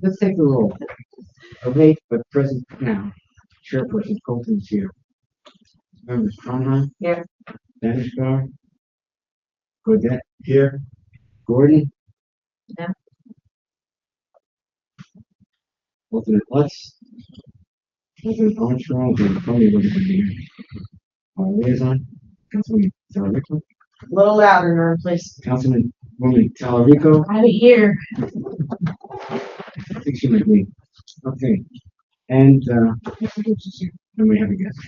Let's take the roll. Awake but present now. Chairperson Colton is here. Members Cronheim. Here. Danishgar. Godet here. Gordon. Yeah. Alternate Lutz. President Armstrong and Tony will be here. Our liaison, Councilman Talarico. A little louder, Norm, please. Councilman Woman Talarico. I'm here. I think she might be. Okay. And then we have a guest.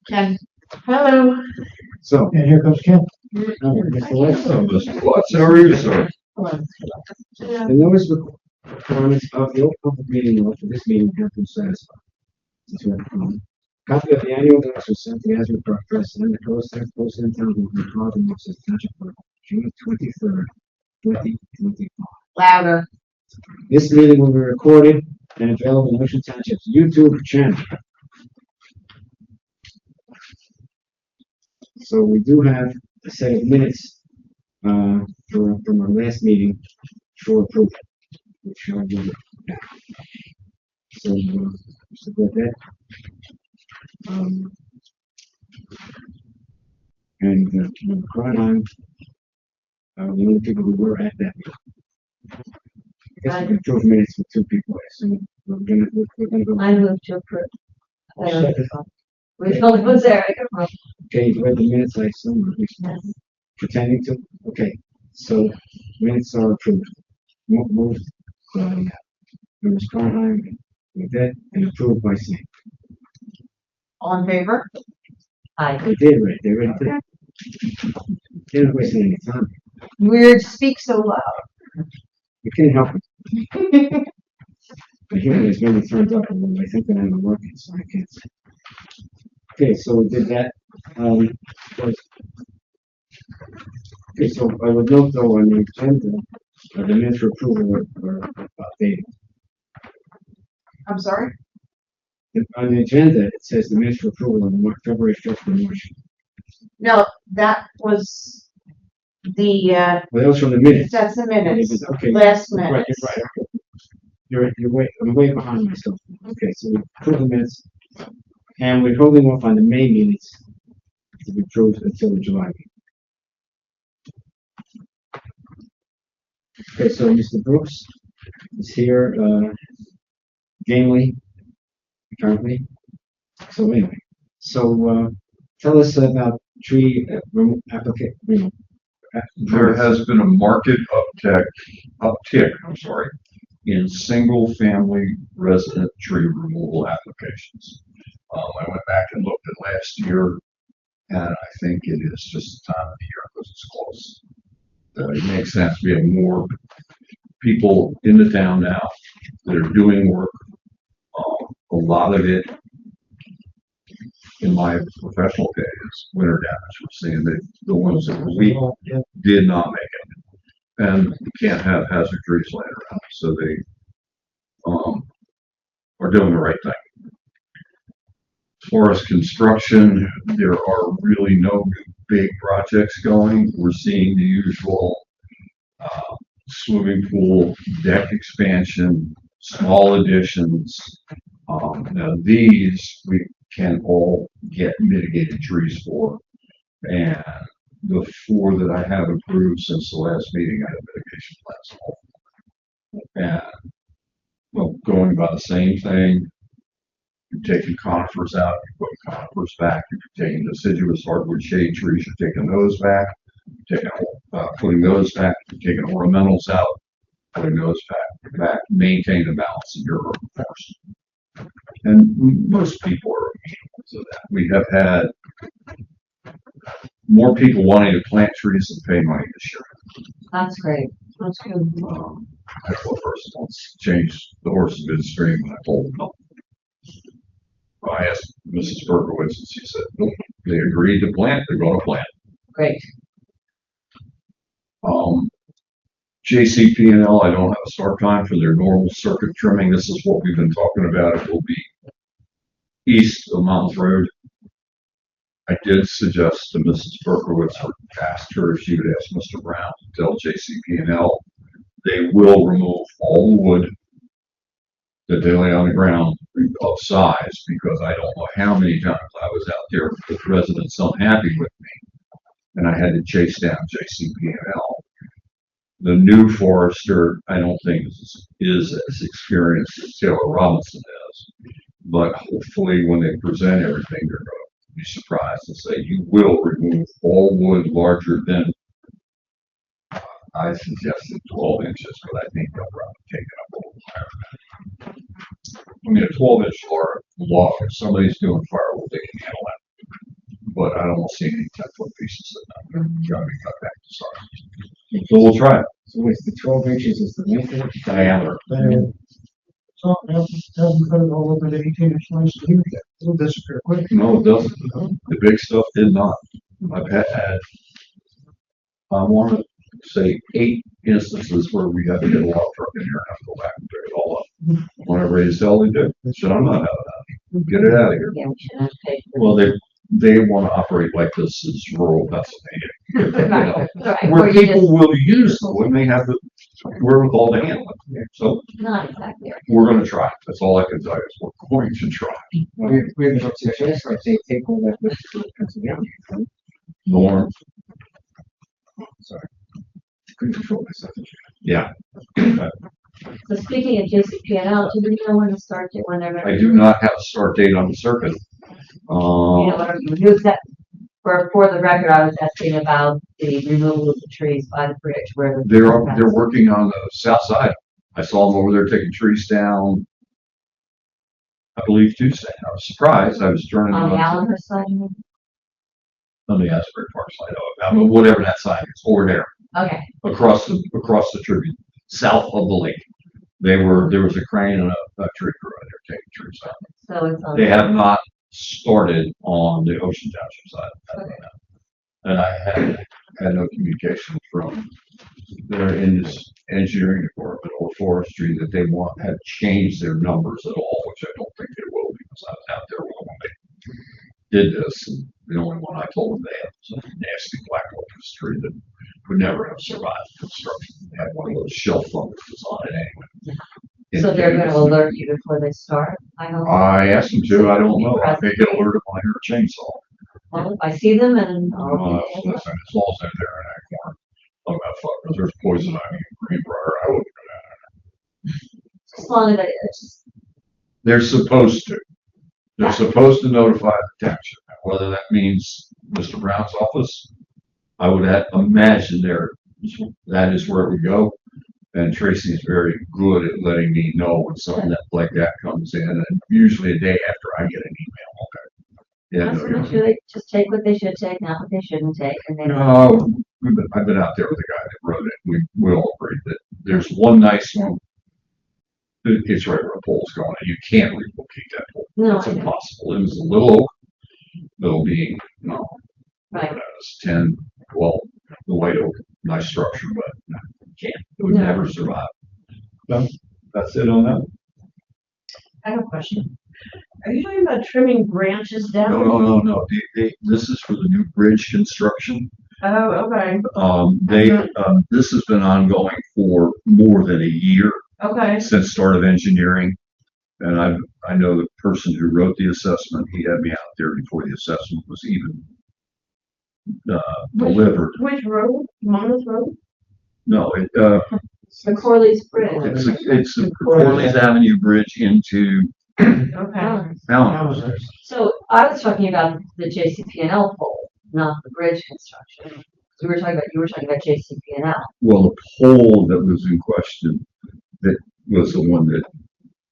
Ken. Hello. So, and here comes Ken. Mr. Lutz. Hello, Mr. Watts, how are you, sir? Hello. The notice requirements of the open public meeting law for this meeting have been satisfied. Copy of the annual notice was sent to the Asbury Park Press and the Post-Town Hall in Carlton, Township, June 23rd, 2025. Louder. This meeting will be recorded and available on Ocean Township's YouTube channel. So we do have a set of minutes from our last meeting for approval, which I'll give it back. So, just about that. And Member Cronheim, the only people who were at that meeting. I guess we can approve minutes with two people, I assume. We're gonna go. I move to approve. Second. Which one was there? Okay, you read the minutes, I assume, or at least pretending to. Okay, so minutes are approved. Moved by Members Cronheim, with that, and approved by Sam. All in favor? Aye. They did, right? They read it. They didn't waste any time. Weird, speak so loud. You can't help it. The hearing is really turned up a little. I think that I'm working, so I can't say. Okay, so we did that. First. Okay, so I would note though on the agenda, the minutes for approval are updated. I'm sorry? On the agenda, it says the minutes for approval on February 5th and March. No, that was the, Well, that was from the minutes. that's the minutes, Okay. last Right, minutes. you're right. Okay. I'm way behind myself. Okay, so we approve the minutes, and we're holding off on the May minutes to be approved until the July meeting. Okay, so Mr. Brooks is here, gamely, currently. So anyway, tell us about tree application. There has been a market uptick, in single-family resident tree removal applications. I went back and looked at last year, and I think it is just the time of the year because it's close. It makes sense. We have more people in the town now that are doing work. A lot of it, in my professional day, is winter damage. We're seeing that the ones that we did not make it. And you can't have hazard trees laying around, so they are doing the right thing. As far as construction, there are really no big projects going. We're seeing the usual swimming pool, deck expansion, small additions. Now these we can all get mitigated trees for, and the 4 that I have approved since the last meeting, I have mitigation plans for. And well, going by the same thing, you're taking conifers out, you're putting conifers back, you're taking deciduous hardwood shade trees, you're taking those back, you're taking, putting those back, you're taking ornamentals out, putting those back, maintain the balance in your urban forest. And most people are amenable to that. We have had more people wanting to plant trees than pay money this year. That's great. That's good. I told a person once change the horses midstream, and I told them no. I asked Mrs. Berkowitz, and she said, nope, they agreed to plant, they're going to plant. Great. JCP&L, I don't have a start time for their normal circuit trimming. This is what we've been talking about. It will be east of Monmouth Road. I did suggest to Mrs. Berkowitz, or asked her if she would ask Mr. Brown to tell JCP&L they will remove all the wood that they lay on the ground of size, because I don't know how many times I was out there with residents unhappy with me, and I had to chase down JCP&L. The new forester, I don't think is as experienced as Taylor Robinson is, but hopefully when they present everything, they're going to be surprised and say, you will remove all wood larger than, I suggested 12 inches, but I think they'll probably take it up a little higher. I mean, a 12-inch log, if somebody's doing firewood, they can handle that. But I don't see any 10-foot pieces that are going to be cut back to size. So we'll try it. So what's the 12 inches is the length of it? Diameter. So, doesn't cut it all over the 18-inch lines, it'll disappear quick. No, it doesn't. The big stuff did not. I've had, I want to say 8 instances where we had to get a log truck in here and have to go back and pick it all up. When I raised hell, they did. I said, I'm not having that. Get it out of here. Yeah, we shouldn't have paid for Well, they want to operate like this is rural Pennsylvania. it. Right, right, Where you people will use them when they have the wherewithal to handle it. So not exactly. we're going to try. That's all I can tell you is we're going to try. We have no suggestions, like they take all that with Pennsylvania. Norm, Sorry. Couldn't control myself. yeah. So speaking of JCP&L, do we know when to start it, whenever? I do not have a start date on the circuit. You know, whatever you use that, for the record, I was asking about the removal of the trees by the bridge where the. They're working on the south side. I saw them over there taking trees down, I believe Tuesday. I was surprised. I was turning On the on Allenhurst side, you mean? the Asbury Park side of it, whatever that side is, over there, Okay, across the tribute, south of the lake. there was a crane and a tree crew in there taking trees out. so it's on. They have not started on the Ocean Township side. Okay. And I had no communication from their engineering department or forestry that they have changed their numbers at all, which I don't think they will, because I was out there when they did this. And the only one I told them they had was a nasty black locust tree that would never have survived construction. They had one of those shelf funguses on it anyway. So they're gonna alert you before they start? I don't. I asked them to, I don't know. I may get alerted when I hear a chainsaw. Well, if I see them and. Listen, as long as they're there in that corner, I'm not fucking, because there's poison ivy and greenbrier, I wouldn't go down As long as it's just, there. They're supposed to. They're supposed to notify the township. Now, whether that means Mr. Brown's office, I would imagine that is where it would go. And Tracy's very good at letting me know when something like that comes in, and usually a day after I get an email, okay. Yeah, I'm no, you're- sure they just take what they should take, not what they shouldn't take, and then. No, I've been out there with the guy that wrote it. We all agree that there's one nice one. It's right where the pole's going, and you can't relocate that pole. No, It's I know. impossible. It was a little oak. It'll be, no, Right. it's 10, 12, the white oak, nice structure, but no, can't. It would No. never survive. So, that's it on that. I have a question. Are you talking about trimming branches down? No. This is for the new bridge construction. Oh, okay, This has been ongoing for more than a year. okay. Since start of engineering. And I know the person who wrote the assessment, he had me out there before the assessment was even delivered. Which road? Monmouth Road? No, The Corley's Bridge. it's the Corliss Avenue Bridge into Okay. Allen. So I was talking about the JCP&L pole, not the bridge construction. You were talking about JCP&L. Well, the pole that was in question, that was the one that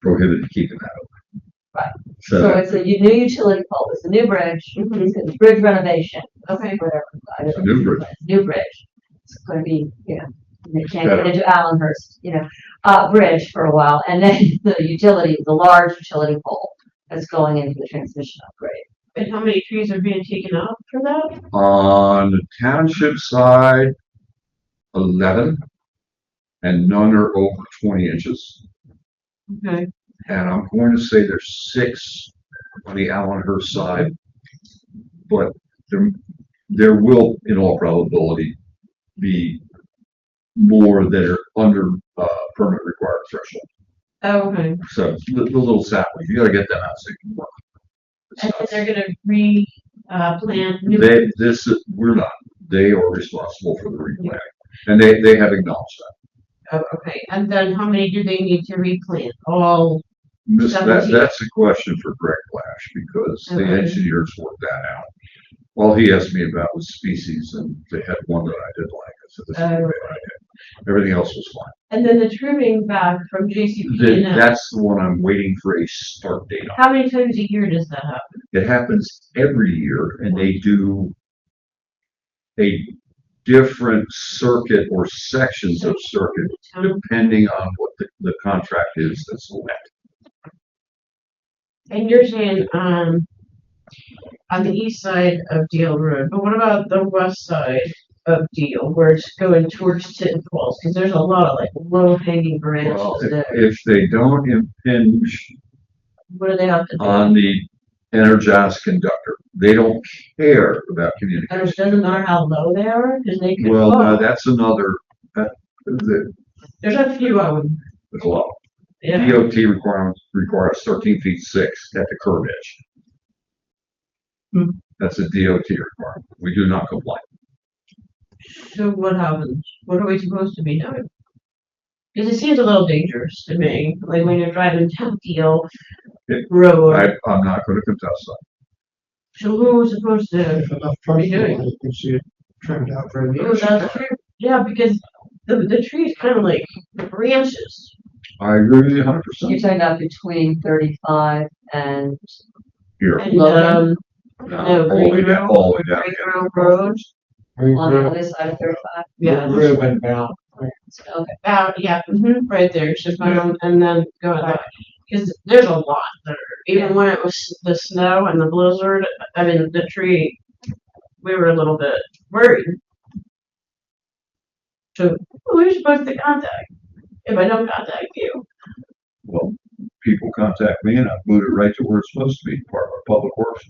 prohibited keeping that open. Right. So, So it's a new utility pole, it's a new bridge, it's a bridge renovation, Okay. whatever. it's a new bridge. New bridge. It's gonna be, they can't get into Allenhurst, bridge for a while, and then the large utility pole that's going into the transmission upgrade. And how many trees are being taken out for that? On the township side, 11, and none are over 20 inches. Okay. And I'm going to say there's 6 on the Allenhurst side, but there will, in all probability, be more that are under permit required threshold. Oh, okay. So the little saplings, you gotta get them out so you can work. And then they're gonna plant new. We're not, they are responsible for the replanting, and they have acknowledged that. Oh, okay, and then how many do they need to replant? All, That's a question for Greg Lash, because the Okay. engineers worked that out. All he asked me about was species, and they had one that I did like, I said, this is a great idea. Everything else was fine. and then the trimming back from JCP and that. That's the one I'm waiting for a start date on. How many times a year does that happen? It happens every year, and they do a different circuit or sections of circuit, depending on what the contract is that's let. And you're saying, on the east side of Deal Road, but what about the west side of Deal, where it's going towards Titten Falls? Cause there's a lot of like low hanging branches Well, there. if they don't impinge What do they have to do? on the energized conductor, they don't care about And it communication. doesn't matter how low they are, cause they can Well, no, fall. that's another, There's a few of them. there's a lot. Yeah. DOT requires 13 feet 6 at the curb edge. Hmm. That's a DOT requirement. We do not comply. So what happens? What are we supposed to be doing? Cause it seems a little dangerous to me, like when you're driving down Deal Road. I'm not gonna contest that. So who was supposed to? If enough trucks, you can see it trimmed out very Oh, that's true. Yeah, because the tree's kind of like branches. I agree with you 100%. You're talking about between 35 and Here. And, Logan? no, All the way Green down, all the way down. Green Grove Road. on the other side of 35. Yeah. Ribbon bound. Okay. Yeah, right there, it's just and then going back. Cause there's a lot there, even when it was the snow and the blizzard, I mean, the tree, we were a little bit worried. So who are you supposed to contact if I don't contact you? Well, people contact me and I boot it right to where it's supposed to be, Department of Public Works.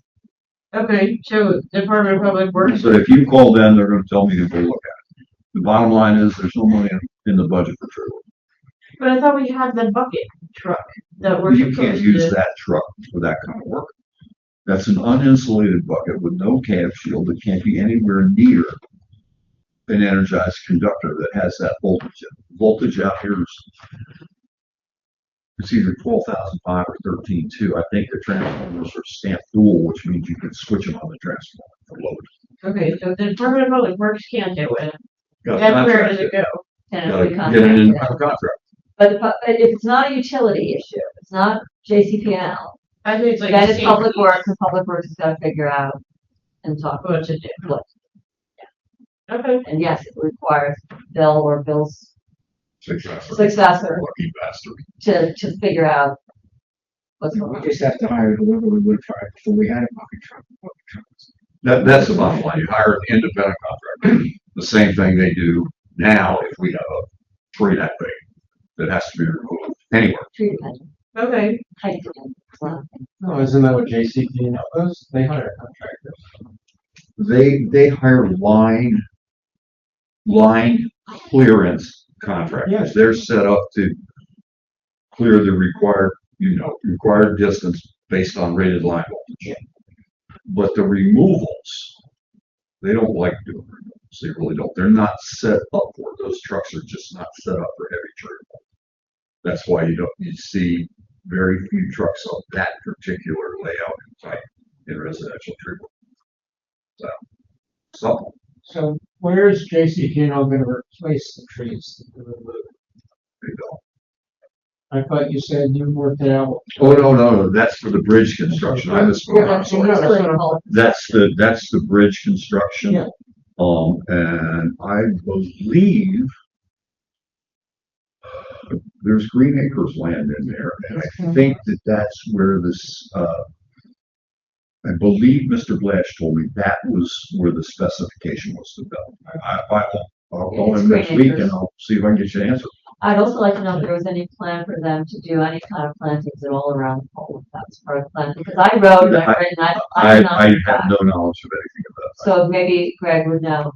Okay, so Department of Public Works, But if you call them, they're gonna tell me to go look at it. The bottom line is, there's no money in the budget for tree work. but I thought we had the bucket truck that we're You supposed can't use to. that truck for that kind of work. That's an uninsulated bucket with no cab shield that can't be anywhere near an energized conductor that has that voltage. Voltage out here is, it's either 12,500 or 13,200. I think the transformers are stamped dual, which means you can switch them on the transformer for load. Okay, so the Department of Public Works can't do it. Got a Then where contract does it go? And Gotta if we get it in contact a contract. But if it's not a utility issue, it's not JCPL, I think it's like. that is safety. Public Works, and Public Works has got to figure out and talk. What to do. What- Okay, And yes, it requires Bill or Bill's Successor. successor Lucky bastard. to figure out what's going We on. just have to hire whoever we would have hired before we had a bucket truck. That's the bottom line. You hire an independent contractor. The same thing they do now if we have a tree that big that has to be removed anywhere. Tree dependent, okay, height dependent, it's not- No, isn't that what JCP does? They hire contractors. They hire line clearance contractors. Yes. They're set up to clear the required distance based on rated line voltage. But the removals, they don't like doing removals. They really don't. They're not set up for it. Those trucks are just not set up for heavy tree removal. That's why you see very few trucks of that particular layout and type in residential tree removal. So, So where is JCP now gonna replace the trees that they removed? they don't. I thought you said you worked it out. Oh, no, that's for the bridge construction. I misspoke. I'm sorry. That's the bridge construction. Yeah. And I believe there's Green Acres land in there, and I think that's where this, I believe Mr. Blash told me that was where the specification was developed. I'll call him next week and I'll see if I can get you an answer. I'd also like to know if there was any plan for them to do any kind of plantings at all around the pole, if that's part of the plan, because I rode, and I did not I do have that. no knowledge of anything about that. So maybe Greg would know.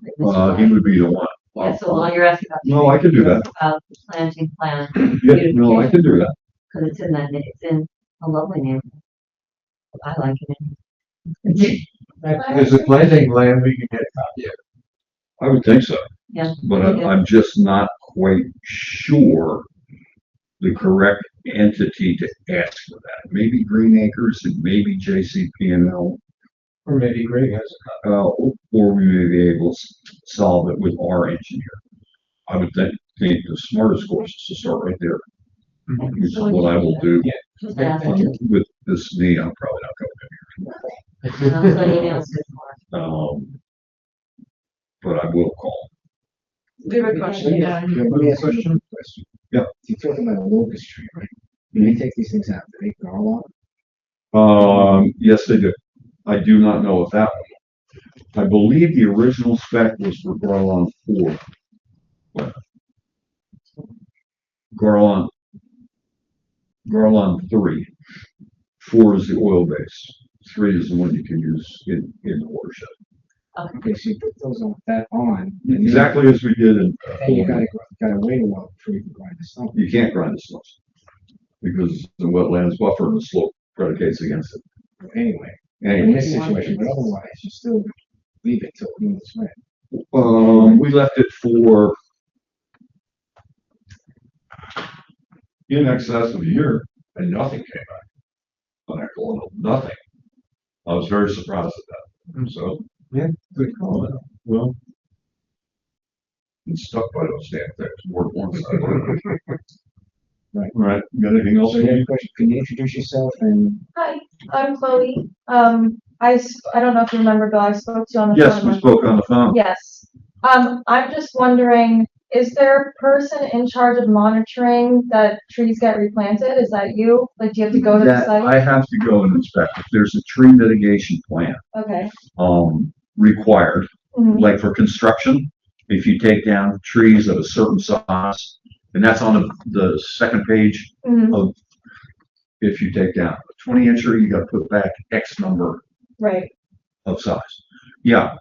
He would be the one. Yeah, so while you're asking about. No, I can do that. About the planting plan. Yeah, no, I can do that. because it's in a lovely neighborhood. I like it. Is it planting land we can get? I would think so. Yeah. But Okay. I'm just not quite sure the correct entity to ask for that. Maybe Green Acres and maybe JCP&L, Or maybe Greg has or we may be able to solve it with our engineer. I would think the smartest course is to start right there, which is what I will do. Just ask them. With this knee, I'm probably not going to That's what email's good for. but I will call. We have a question, yeah. Let me ask you a question. Yeah. You're talking about a locust tree, right? When they take these things out, do they grow on? Yes, they do. I do not know if that one. I believe the original spec was for Garland 4. Garland 3. 4 is the oil base. 3 is the one you can use in the watershed. Okay, so you put those on, that on. and then- Exactly as we did in. Then you gotta wait a while before you can grind the stump. You can't grind the slopes because the wetlands buffer and the slope predicates against it. Anyway, in Anyway, this situation, but otherwise, you still leave it till it moves wet. we left it for in excess of a year and nothing came back. On that corner, nothing. I was very surprised at that. So, Good call. well, it's stuck by those damn things. Work one side. Right. All right. Got anything else? So you have a question, can you introduce yourself and? Hi, I'm Chloe. I don't know if you remember, Bill, I spoke to you on the Yes, phone. we spoke on the phone. Yes. I'm just wondering, is there a person in charge of monitoring that trees get replanted? Is that you? Like, do you have to go to the That site? I have to go and inspect. If there's a tree mitigation plan, Okay. required, Mhm. like for construction, if you take down trees of a certain size, and that's on the second page Mhm. of, if you take down a 20-inch tree, you gotta put back X number Right. of size. Yeah,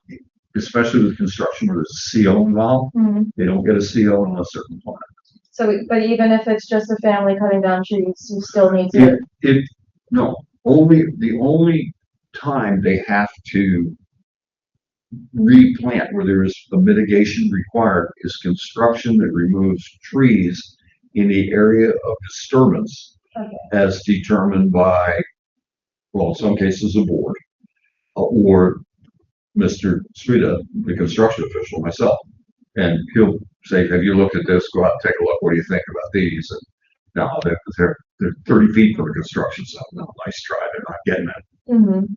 especially with construction where there's a CO involved, Mhm. they don't get a CO unless they're compliant. So, but even if it's just a family cutting down trees, you still need to, No, the only time they have to replant where there is a mitigation required is construction that removes trees in the area of disturbance Okay. as determined by, well, in some cases, a board, or Mr. Sweda, the construction official, myself. And he'll say, have you looked at this? Go out and take a look. What do you think about these? And now they're 30 feet from the construction zone. No, nice try. They're not getting it. Mhm.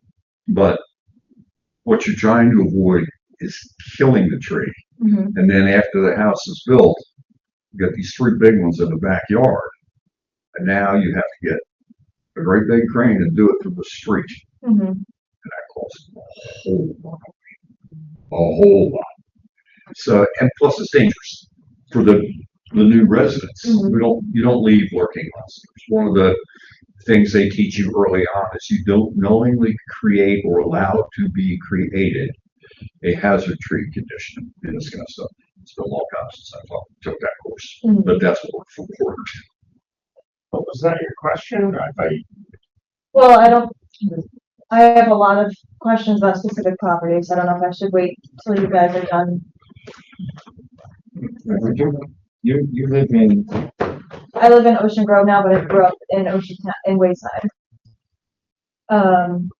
But what you're trying to avoid is killing the tree. Mhm. And then after the house is built, you got these 3 big ones in the backyard. And now you have to get a great big crane and do it through the street. Mhm. And that costs a whole lot. A whole lot. So, and plus it's dangerous for the new residents. Mhm. You don't leave working lots. One of the things they teach you early on is you don't knowingly create or allow to be created a hazard tree condition and this kind of stuff. It's been a long time since I took that course, Mhm. but that's what we're for. But was that your question? I thought you. Well, I have a lot of questions about specific properties. I don't know if I should wait till you guys are done. You live in, I live in Ocean Grove now, but I grew up in in Wayside.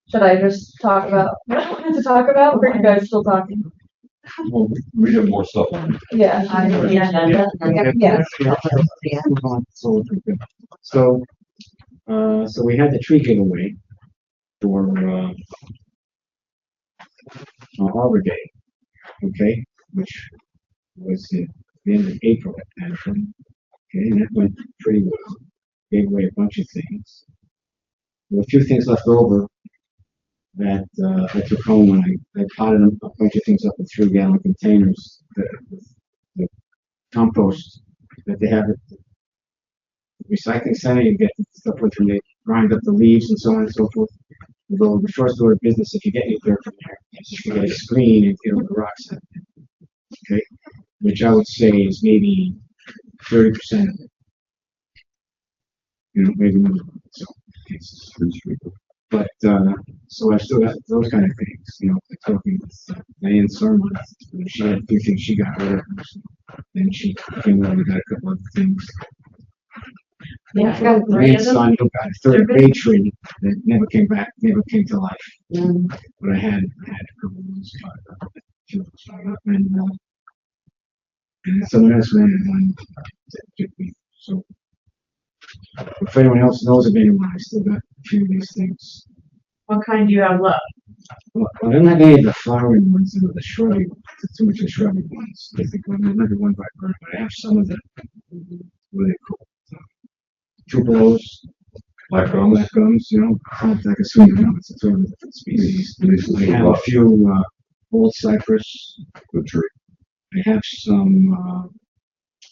Should I just talk about what I wanted to talk about, or are you guys still talking? Well, we have more stuff on. Yeah. Yeah. So we had the tree giveaway for, Arbor Day, okay, which was at the end of April, actually. Okay, and that went pretty well. Gave away a bunch of things. There were a few things left over that, I took home and I potted a bunch of things up in 3-gallon containers, the compost that they have at the recycling center. You get the stuff with when they grind up the leaves and so on and so forth. You go the first order of business, if you get any dirt from there, you get a screen and get all the rocks out. Okay, which I would say is maybe 30% of it. maybe not some cases. But, so I still got those kind of things, talking with Diane Sermon. She had a few things she got rid of. Then she came over, got a couple of things. Yeah, I got three My of them. son who got a third grade tree that never came back, never came to life. Mm. But I had a couple of those. And someone else wanted one that took me. So if anyone else knows of anyone, I still got a few of these things. What kind do you have left? Well, I don't have any of the flowering ones, the shrubby, too much of shrubby ones. I think I'm not one by bird, but I have some of the really cool tuberose, Like, black gums, it's like a sweet gum, it's a totally different species. I have a few old cypress. good tree. I have some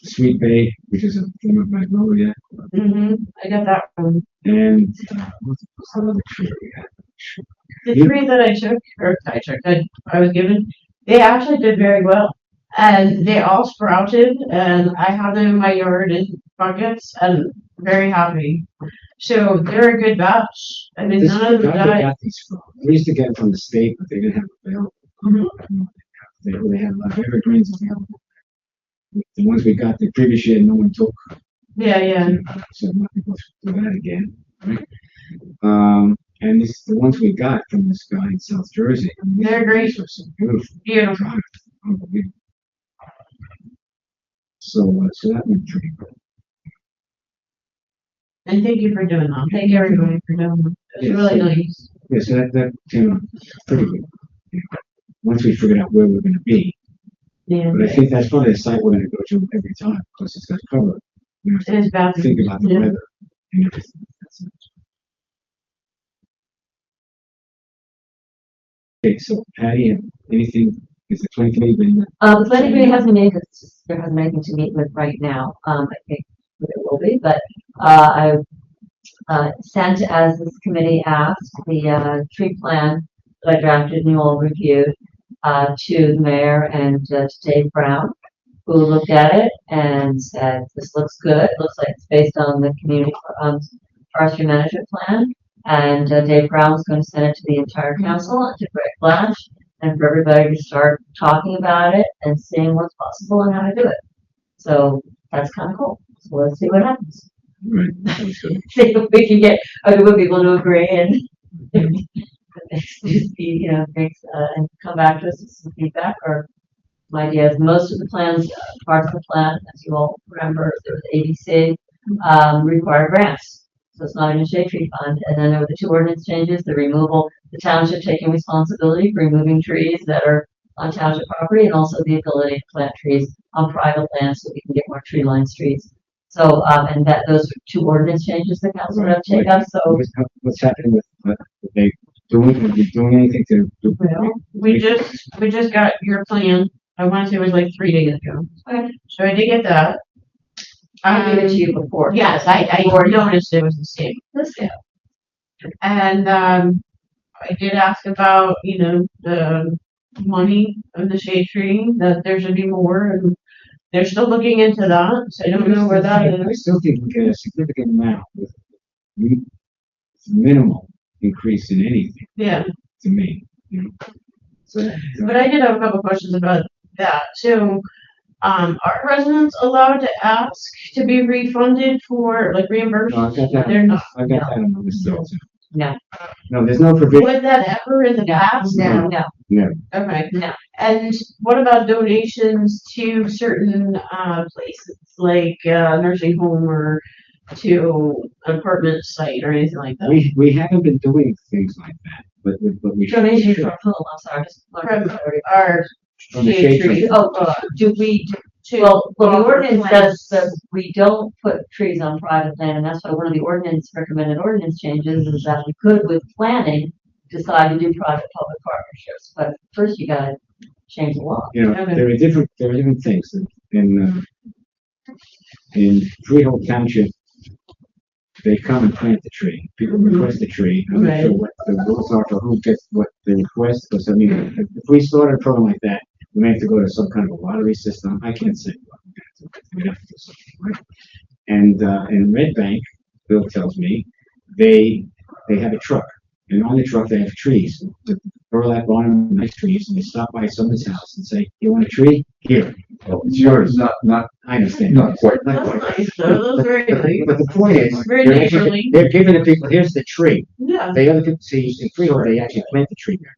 sweet bay, which is a form of magnolia, Mm-hmm, I got that one. and what's the other tree we have? The three that I was given, they actually did very well. And they all sprouted, and I have them in my yard in buckets, and very happy. So they're a good batch. I mean, This none of them guy died. got these from. We used to get them from the state, but they didn't have available. They had a lot of evergreens available. The ones we got the previous year, no one took. Yeah, yeah. So I'm not going to do that again. Right? And the ones we got from this guy in South Jersey. They're great. These are so beautiful. Beautiful. Unbelievable. So that went pretty good. And thank you for doing that. Thank you everybody for doing that. It's Yes, really so- nice. Yeah, so that came out pretty good. Once we figured out where we're going to be. Yeah. But I think that's probably the site we're going to go to every time because it's got cover. We have It is bad. to think about the Yeah. weather and everything. That's it. Okay, so Patty, anything, is the 20 been? The planning committee hasn't made this, there hasn't been anything to meet with right now. I think it will be, but, I sent, as this committee asked, the, tree plan that I drafted and you all reviewed, to the mayor and to Dave Brown, who looked at it and said, this looks good. It looks like it's based on the community, forestry management plan. And Dave Brown's going to send it to the entire council and to Greg Flash and for everybody to start talking about it and seeing what's possible and how to do it. So that's kind of cool. So let's see what happens. Right, sounds good. See if we can get a group of people to agree and just be, and come back to us with some feedback or some ideas. Most of the plans, parts of the plan, as you all remember, there was ABC, require grants. So it's not in a shade tree fund. And then there were the two ordinance changes, the removal, the township taking responsibility for removing trees that are on township property and also the ability to plant trees on private land so we can get more tree lined streets. So, and that those are two ordinance changes the council would have to take up. So What's happening with, are they doing anything to do? We just got your plan. I want to say it was like 3 days ago. Okay. So I did get that. I gave it to you before. Yes, I already noticed it was the same. Let's go. And, I did ask about, the money of the shade tree, that there should be more, and they're still looking into that, so I don't know where that I is. still think we get a significant amount with minimal increase in anything Yeah, to me, So, but I did have a couple questions about that. So, are residents allowed to ask to be refunded for, like, reimbursed? no, I got that. They're not. I got that on the list also. No. No, there's no provision. Was that ever in the past? No. Okay. No. And what about donations to certain places, like nursing home or to an apartment site or anything like that? We haven't been doing things like that, but we should. Donation for, I'm sorry, just. From our From the shade shade tree. tree. Do we, To well, the offer ordinance plants. says that we don't put trees on private land, and that's why one of the recommended ordinance changes is that we could, with planning, decide to do private-public partnerships, but first you gotta change the law. Okay. There are different things in Freehold Township. They come and plant the tree. People request a tree. I'm not sure what the rules are for who gets what the request, because I mean, if we started a program like that, we may have to go to some kind of a lottery system. I can't say what we'd have to do something, right? And in Red Bank, Bill tells me, they have a truck, and on the truck they have trees. With burlap on them, nice trees, and they stop by someone's house and say, "You want a tree? Here, Well, it's yours, not, I understand." not quite. Not That's quite. nice, though. That's very nice. But the point is, Very they're actually, neighborly. they're giving the people, here's the tree. Yeah. The other people, see, in Freehold, they actually plant the tree there.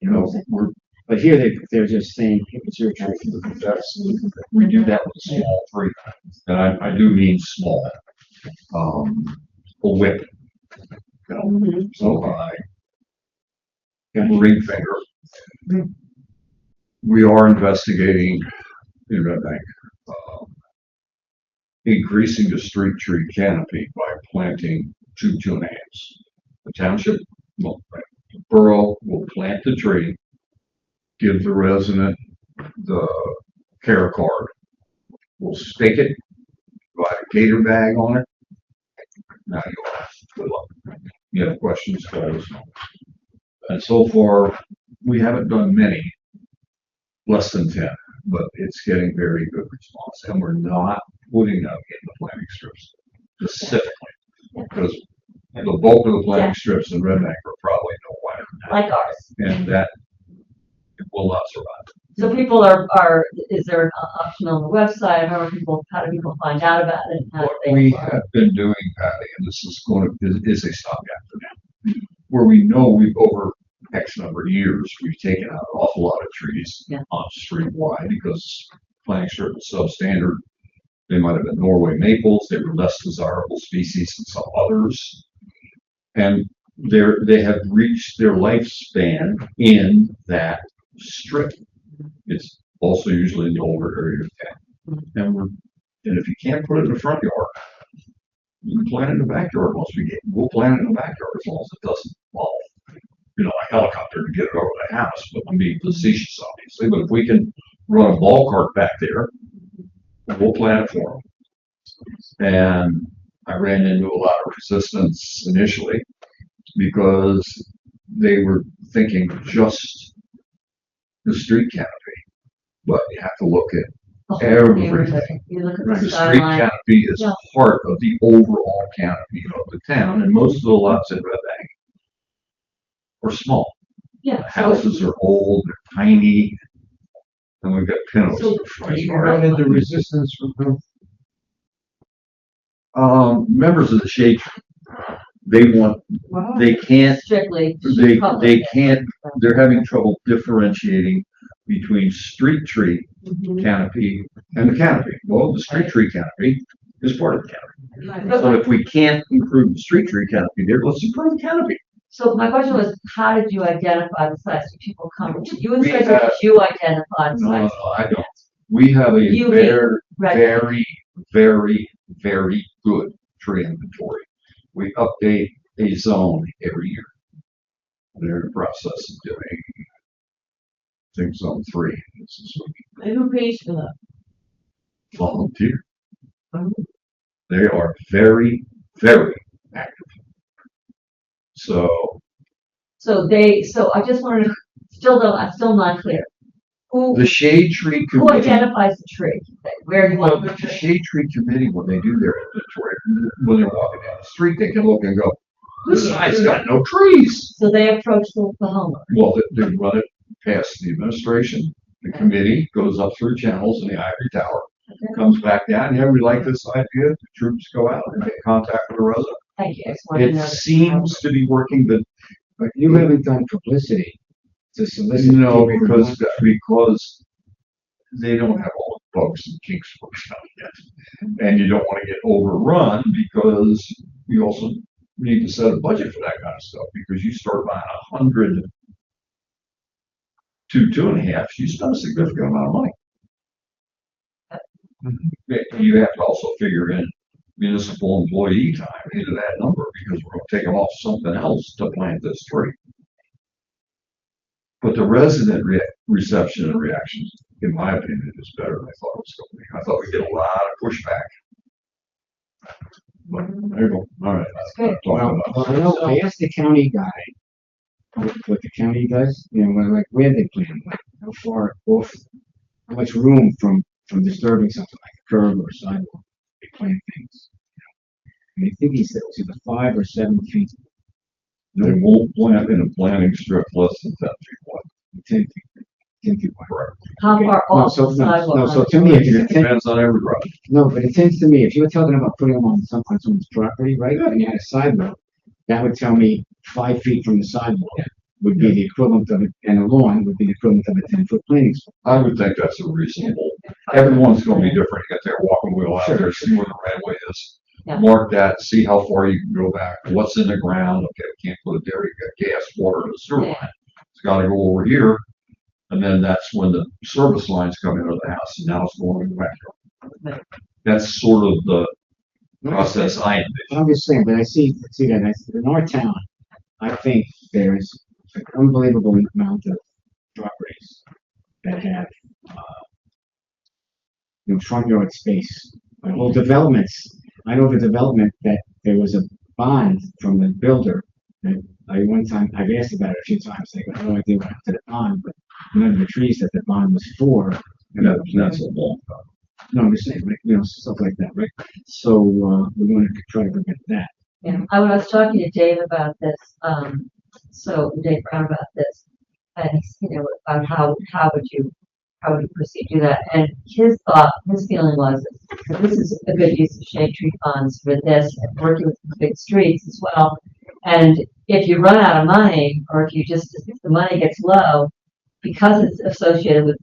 You know, but here they're just saying, it's your tree. We do that with a small tree, and I do mean small. A whip. You know, Mhm. so ring finger. We are investigating in Red Bank, increasing the street tree canopy by planting 2.5s. The township, well, the borough will plant the tree, give the resident the care card. We'll stake it, provide a gator bag on it. Now you have good luck. You have questions, call us. And so far, we haven't done many, less than 10, but it's getting very good response. And we're not putting them in the planting strips specifically, because the bulk of the planting strips in Red Bank are probably no wider than Like ours. that, and that it will not survive. So people is there an option on the website, how do people find out about it? And how What do they we apply? have been doing, Patty, and this is is a stopgap for now, where we know we've over X number of years, we've taken out an awful lot of trees Yeah. on street wide because planting strip is substandard. They might have been Norway maples, they were less desirable species than some others. And they have reached their lifespan in that strip. It's also usually in the older area of town. And if you can't put it in the front yard, you can plant it in the backyard once we'll plant it in the backyard as long as it doesn't involve, a helicopter to get it over the house, but I'm being facetious obviously, but if we can run a ball cart back there, we'll plant it for them. And I ran into a lot of resistance initially because they were thinking just the street canopy, but you have to look at The whole everything. neighborhood. You look at The the street skyline. canopy is Yeah. part of the overall canopy of the town, and most of the lots in Red Bank are small. Yeah. The houses are old, they're tiny, and we've got pinnacles. So- in the front You yard. run into resistance from who? Members of the shade tree, they can't, Strictly. they public. can't, they're having trouble differentiating between street tree Mhm. canopy and the canopy. Well, the street tree canopy is part of the canopy. But So if we can't improve the street tree canopy there, let's improve the canopy. So my question was, how did you identify the sites? Do people come to you and We say, have- did you identify the No, sites? I don't. We have a You very, Right. very, very, very good tree inventory. We update a zone every year. They're in the process of doing, I think, zone 3. This is And who pays for that? volunteer. They are very, very active. So So I just wanted to, I'm still not clear. Who, the shade tree who committee. identifies the tree? Where you Well, want the shade tree committee, when they do their inventory, when they're walking down the street, they can look and go, this side's got no trees. So they approach the homeowner. Well, they run it past the administration, the committee goes up through channels in the ivory tower, Okay. comes back down, yeah, we like this idea, the troops go out and make contact with the resident. Thank you. I just wanted to It know. seems to be working, But you haven't done publicity to solicit. no, people. because they don't have all the bugs and kinks worked out yet. And you don't want to get overrun because you also need to set a budget for that kind of stuff, because you start buying 100 to 2.5, you spend a significant amount of money. You have to also figure in municipal employee time into that number, because we're going to take them off something else to plant this tree. But the resident reception and reaction, in my opinion, is better than I thought it was going to be. I thought we'd get a lot of pushback. But there you go. All right. That's good. Well, I asked the county guy, what the county does, like where they plant, like how far off, how much room from disturbing something like a curb or sidewalk, they plant things. I think he said it was either 5 or 7 feet. They won't plant in a planting strip less than 10 feet wide. 10 feet. 10 feet wide. Correct. How Okay. far No, off so, the no, sidewalk? no, so to me, if you're It 10, depends on every road. no, but it seems to me, if you were talking about putting them on someone's property, right, and you had a sidewalk, that would tell me 5 feet from the sidewalk would be the equivalent of it, and a lawn would be the equivalent of a 10-foot planting strip. I would think that's a reasonable, everyone's gonna be different. You got their walking wheel out there, see where the right of way is. Yeah. Mark that, see how far you can go back, what's in the ground, okay, we can't put it there, you got gas, water, and a sewer line. It's gotta go over here, and then that's when the service lines come into the house, and now it's going in the backyard. That's sort of the process I envision. I'm just saying, but I see that, in our town, I think there's an unbelievable amount of properties that have, front yard space. Whole developments, I know the development that there was a bond from the builder that I've asked about it a few times, they got no idea what happened to the bond, but none of the trees that the bond was for. And that's a long time. No, I'm just saying, right, stuff like that, right? So, we want to try to prevent that. Yeah, I was talking to Dave about this, Dave Brown about this, and, about how would you proceed to do that? And his feeling was that this is a good use of shade tree funds for this, and working with the big streets as well. And if you run out of money, or if the money gets low, because it's associated with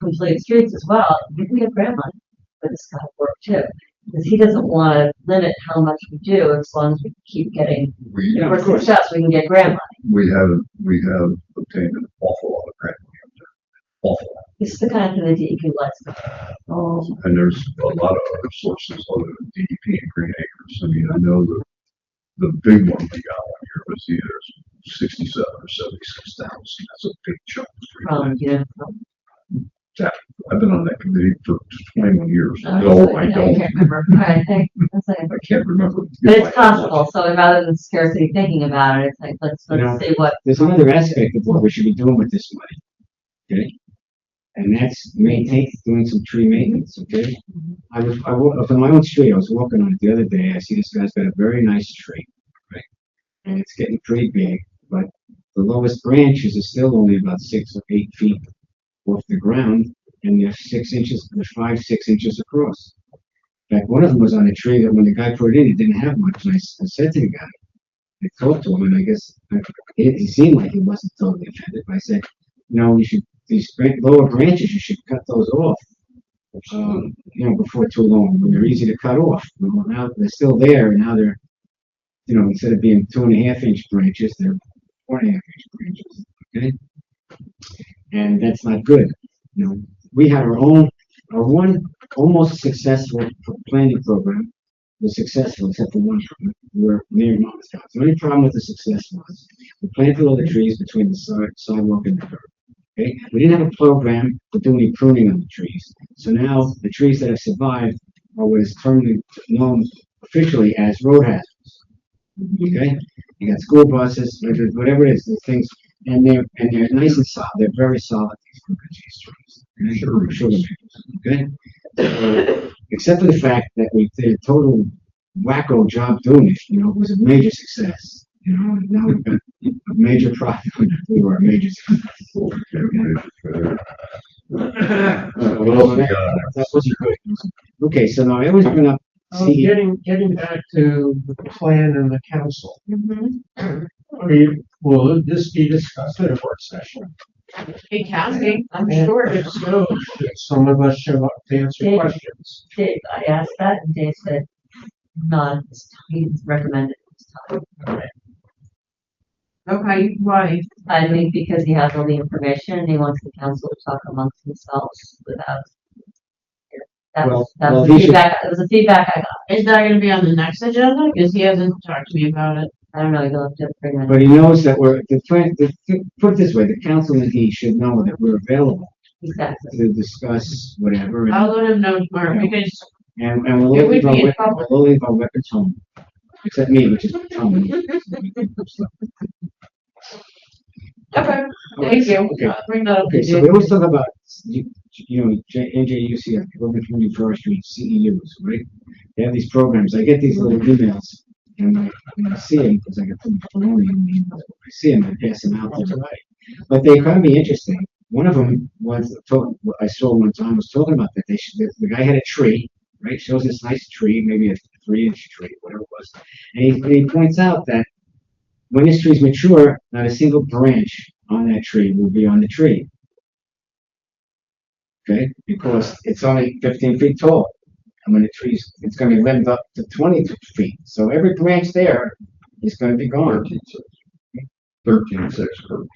complete streets as well, you can get grant money for this kind of work too. Because he doesn't want to limit how much we do, as long as we keep getting, We, Yeah, for of course. success, we can get grant money. we have obtained an awful lot of grant money up there. Awful lot. This is the kind of thing that DEP likes. And there's a lot of other sources other than DEP and Green Acres. I mean, I know the big one we got one year was either 67 or 76,000. That's a big chunk. I've been on that committee for 21 years. No, I I don't. can't remember. I think, I can't remember. but it's possible, so rather than scarcity thinking about it, it's like, let's see what, There's another aspect of what we should be doing with this money, okay? And that's doing some tree maintenance, okay? I walked on my own street, I was walking on it the other day, I see this guy's got a very nice tree, right? And it's getting pretty big, but the lowest branches are still only about 6 or 8 feet off the ground, and they're 5, 6 inches across. In fact, one of them was on a tree that when the guy put it in, it didn't have much, and I said to the guy, I talked to him, and I guess he seemed like he wasn't totally offended, but I said, these lower branches, you should cut those off, before too long, when they're easy to cut off. Well, now they're still there, and now they're, instead of being 2.5-inch branches, they're 4.5-inch branches, okay? And that's not good. We had our one almost successful planting program was successful except for one problem. We were near Monmouth. The only problem with the success was we planted all the trees between the sidewalk and the curb. Okay, we didn't have a program to do any pruning on the trees. So now the trees that have survived are what is known officially as road hazards. Okay, you got school buses, whatever it is, the things, and they're nice and solid. They're very solid. These trees, sugar maples. Okay, so, except for the fact that we did a total wacko job doing it. It was a major success. And now we've got a major profit. We were a major success. That wasn't good. Okay, so now I always bring up. Getting back to the plan and the council. Will this be discussed at a work session? It can be, I'm And sure. if so, should some of us show up to answer Dave. questions. Dave, I asked that, and Dave said, not at this time, he recommended this time. Okay, why? I think because he has all the information, and he wants the council to talk amongst themselves without. Well, That's well, the he should- feedback, it was the feedback I got. Is that gonna be on the next agenda? Because he hasn't talked to me about it. I don't know, you'll have to bring it. But he knows that put it this way, the council and he should know that we're available Exactly. to discuss whatever. And, I'll let him know tomorrow because and we'll It all leave would be in our public. we'll leave our weapons home. Except me, which is home. okay, thank you. Okay. I'll bring that up Okay, to so you. we always talk about NJUC, Urban Community Forestry, CEUs, right? They have these programs. I get these little emails, and I see them because I get them from I see them, I pass them out to everybody. But they kind of be interesting. One of them was, I saw one time, was talking about that the guy had a tree, right? Shows this nice tree, maybe a 3-inch tree, whatever it was. And he points out that when this tree's mature, not a single branch on that tree will be on the tree. Okay, because it's only 15 feet tall. And when the tree's, it's gonna be limbed up to 20 feet. So every branch there is gonna be gone, 13.6 curb.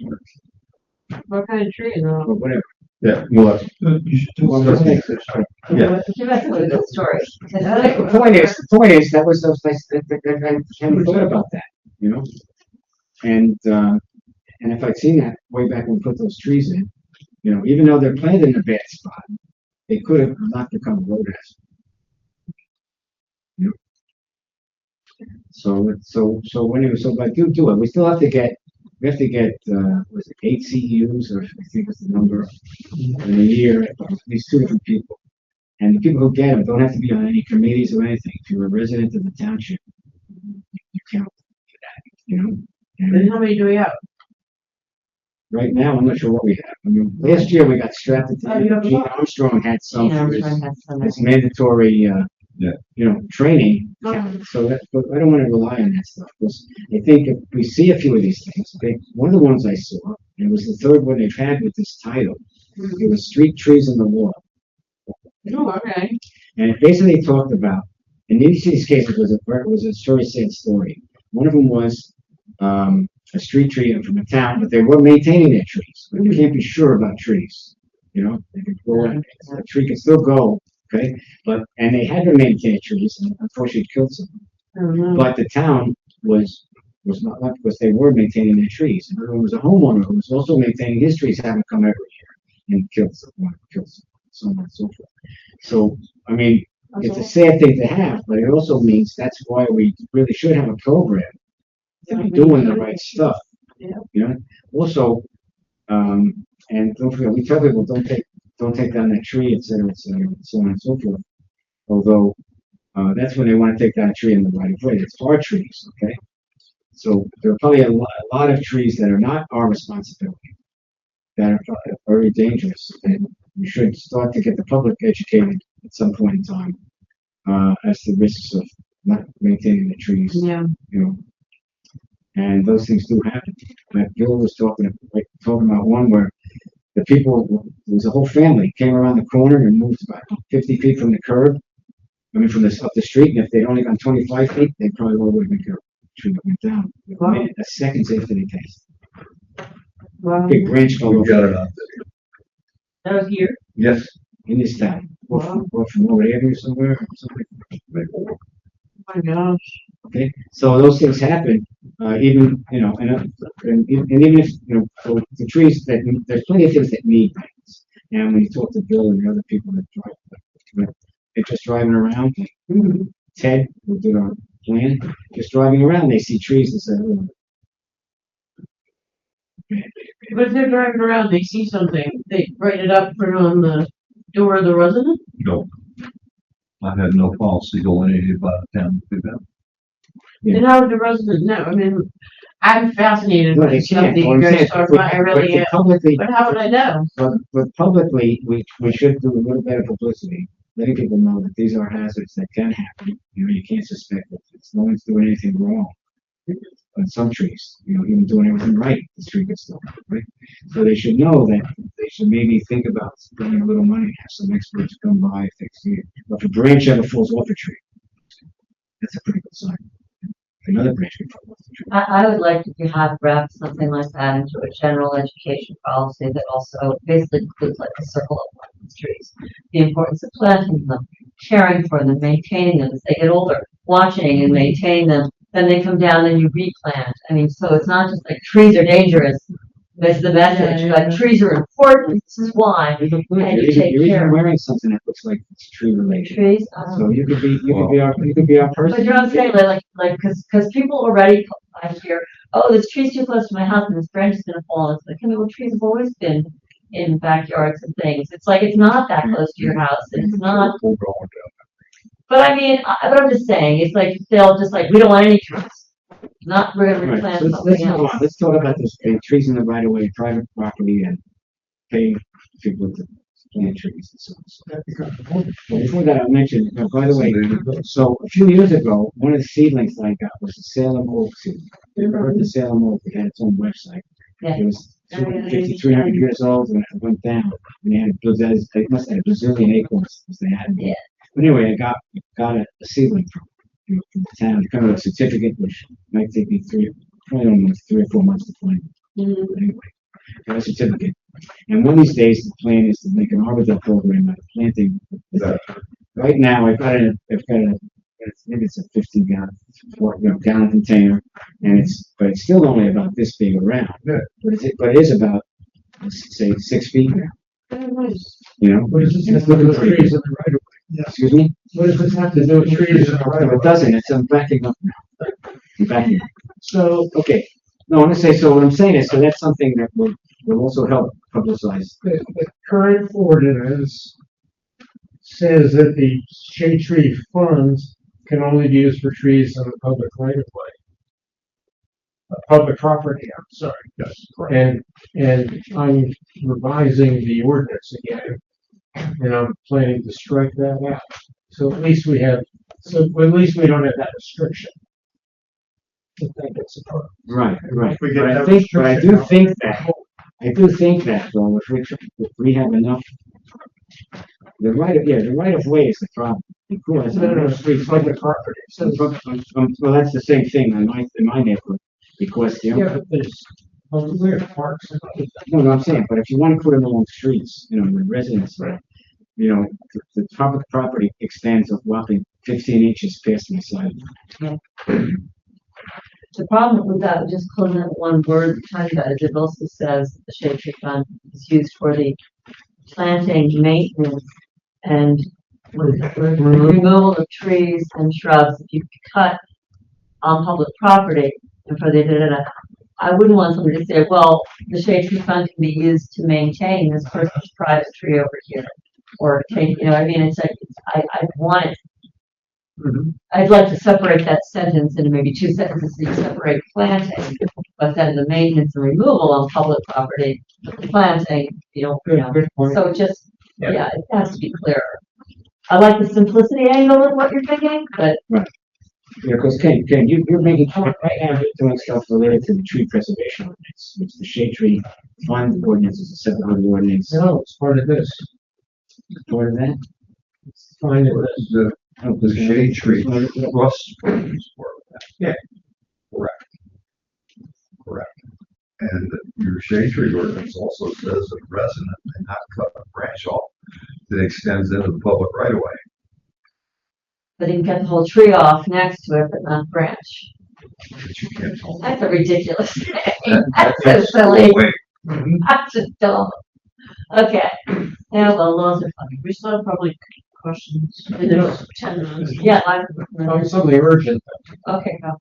What kind of tree is that? or whatever. Yeah, well, You should do Well, something. Yeah. That's a good story. The point is, that was those, I hadn't thought about that, you know? And if I'd seen that way back when we put those trees in, you know, even though they're planted in a bad spot, they could have not become road hazard. You know? So by do it, we still have to get, was it 8 CEUs, or I think it's the number, in a year, these 2 different people. And the people who get them don't have to be on any committees or anything. If you're a resident of the township, you count for that, you know? And And how many do we have? right now, I'm not sure what we have. I mean, last year we got strapped into, Oh, you have a Gene lot. Armstrong had some You know, for I'm trying his, to have some. his mandatory, Yeah. you know, training. Oh. So that, but I don't wanna rely on that stuff, because I think if we see a few of these things, okay, one of the ones I saw, and it was the third one they've had with this title, it was Street Trees in the Law. Oh, okay. And it basically talked about, in each of these cases was a very sad story. One of them was, a street tree from a town, but they were maintaining their trees. But you can't be sure about trees, you know? They could go, a tree can still go, okay? And they had to maintain trees, and unfortunately it killed some. But the town was not lucky, because they were maintaining their trees. And there was a homeowner who was also maintaining his trees, having come every year and killed someone, so on and so forth. So, I mean, it's a sad thing to have, but it also means that's why we really should have a program to be doing the right stuff. Yeah. You know, also, and don't forget, we tell people don't take down that tree, et cetera, so on and so forth. Although, that's when they want to take down a tree in the right of way. It's our trees, okay? So there are probably a lot of trees that are not our responsibility, that are very dangerous, and we should start to get the public educated at some point in time, as to the risks of not maintaining the trees, Yeah. you know. And those things do happen. Like Bill was talking about one where the people, there was a whole family, came around the corner and moved about 50 feet from the curb. I mean, from up the street, and if they'd only gone 25 feet, they probably would have been killed. Tree that went down. Wow. A seconds after they passed. Wow. Big branch fell We got over it on video. That was here. Yes. in this town, or from over Avenue somewhere, or something. Oh my gosh. Okay, so those things happen, even, you know, and even if, you know, so the trees that, there's plenty of things that need maintenance. And when you talk to Bill and the other people that drive, they're just driving around, Ted, who did our plan, just driving around, they see trees and say, oh. But if they're driving around, they see something, they write it up, put it on the door of the resident? No. I had no policy going any about town to do that. Yeah. And how would the resident know? I mean, I'm fascinated No, with they stuff can't. that you What I'm guys saying, talk about, I really am. Publicly, But how would I know? but publicly, we should do a little better publicity, letting people know that these are hazards that can happen. You know, you can't suspect that no one's doing anything wrong. On some trees, you know, even doing everything right, the tree gets still, right? So they should know that they should maybe think about spending a little money, have some experts come by, fix it. But if a branch ever falls off a tree, that's a pretty good sign. Another branch can fall off the tree. I would like to have wrap something like that into a general education policy that also basically includes like a circle of life trees. The importance of planting them, caring for them, maintaining them as they get older, watching and maintaining them. Then they come down and you replant. I mean, so it's not just like trees are dangerous. That's the message, Yeah, but trees are important. This is why. You're And you even, take you're care even of wearing something that looks like it's tree related. trees. So you could be our person. But you know what I'm saying, because people already, I hear, oh, this tree's too close to my house and this branch is gonna fall. It's like, well, trees have always been in backyards and things. It's like, it's not that close to your house, and it's not, We'll go on but I mean, but I'm just saying, it's like, they'll just like, we don't want any trees. Not, we're gonna Right, replant so let's something move on. else. Let's talk about this, trees in the right of way, private property, and paying people to plant trees and so on. So That becomes important. Well, before that, I'll mention, by the way, so a few years ago, one of the seedlings I got was the Salem oak seed. You ever heard the Salem oak? It had its own website. Yeah. It was 250, 300 years old when it went down. And they had, they must have had Brazilian acorns, because they had. Yeah. But anyway, I got a seedling from the town, kind of a certificate, which might take me probably almost 3 or 4 months to find. Mhm. But anyway, got a certificate. And one of these days, the plan is to make an arbor program out of planting. Right now, I've got a, I think it's a 15-gallon container, and but it's still only about this big around. Yeah. But it is about, say, 6 feet now. You know? What does this have to do with trees in the right of way? Excuse me? What does this have to do with trees in the right of No, way? it doesn't, I'm backing up now. I'm backing up. So Okay, no, I want to say, so what I'm saying is, so that's something that will also help publicize. the current ordinance says that the shade tree funds can only be used for trees on the public right of way. Public property, I'm sorry. Yes, And I'm revising the ordinance again, and I'm planning to strike that out. So at least we don't have that restriction. I think it's a problem. Right, right. We But get I that think, but I do restriction think that, though, if we have enough, the right of way is the problem. Because It's public property. So, well, that's the same thing in my neighborhood, because, yeah, but there's parks and other things. no, I'm saying, but if you want to put them along streets, the residents, the public property extends a whopping 15 inches past my side. The problem with that, just closing that one word, talking about, is it also says the shade tree fund is used for the planting, maintenance, and removal of trees and shrubs. If you cut on public property and for the I wouldn't want somebody to say, well, the shade tree fund can be used to maintain this person's private tree over here. Or take, I mean, it's like, I want it. I'd like to separate that sentence into maybe 2 sentences, so you separate planting, but then the maintenance and removal on public property, planting, Good point. so just, Yeah. it has to be clearer. I like the simplicity angle of what you're thinking, but Because Ken, you're making, right now, you're doing stuff related to the tree preservation ordinance, which the shade tree fund ordinance is a separate ordinance. No, it's part of this. Part of that? It's fine with this. the shade tree trust is part of that. Yeah. Correct. And your shade tree ordinance also says that a resident may not cut a branch off that extends into the public right of way. you can get the whole tree off next to it, but not branch. But you can't tell. That's a ridiculous thing. That- That's so silly. Wait, That's just dumb. Okay, yeah, well, those are funny. We still have probably questions. There's 10 minutes. Yeah, Oh, something urgent. okay, go.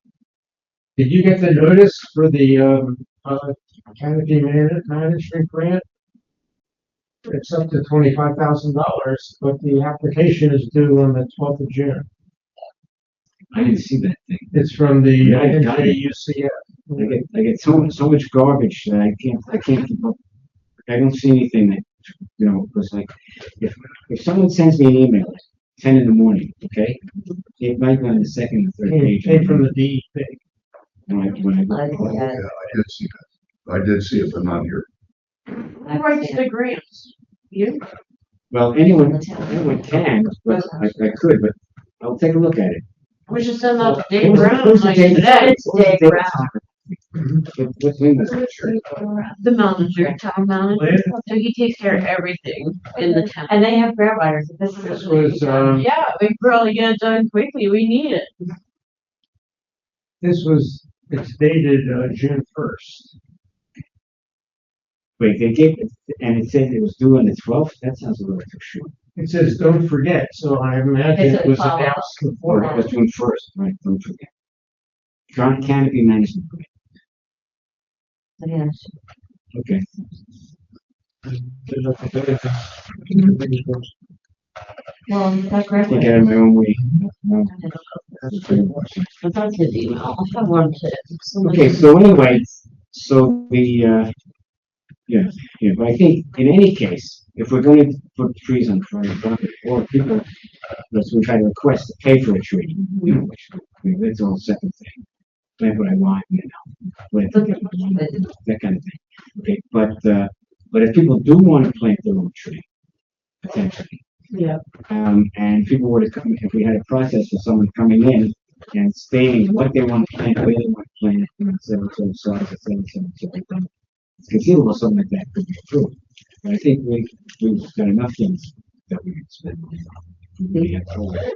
Did you get the notice for the, canopy management grant? It's up to $25,000, but the application is due on the 12th of June. I didn't see that thing. It's from the I got it. NJUCF. I get so much garbage that I can't keep up. I don't see anything that, because like, if someone sends me an email at 10 in the morning, okay? It might be on the second or third page. Came from the DEP. When I I go, see yeah, it. I did see that. I did see it, but not here. I Who writes see the it. grants? You? well, anyone can, but I could, but I'll take a look at it. We should send out to Dave Who's- Brown who's the like Dave- today. It's Dave Dave Brown. What thing was it? The manager, town manager. Lynn? So he takes care of everything in the town. And they have grant writers. This is. This was, Yeah, we can probably get it done quickly. We need it. it's dated, June 1st. Wait, they gave, and it said it was due on the 12th? That sounds a little too short. It says, don't forget, so I imagine it was announced Or it was before. June 1st, right, don't forget. Canopy management, grant. Yeah. Okay. Well, that's great. Take it in my own way. No, that's pretty much it. But that's his email. I have one too. Okay, so anyway, so yeah, but I think in any case, if we're going to put trees on private property, or people, let's we try to request to pay for a tree, which, that's all a separate thing. Plant what I want, plant that kind of thing. Okay, but if people do want to plant their own tree, potentially, Yeah. and people were to come, if we had a process for someone coming in and stating what they want to plant, where they want to plant, so size, et cetera, it's conceivable something like that could be approved. But I think we've got enough things that we can spend money on. We have to-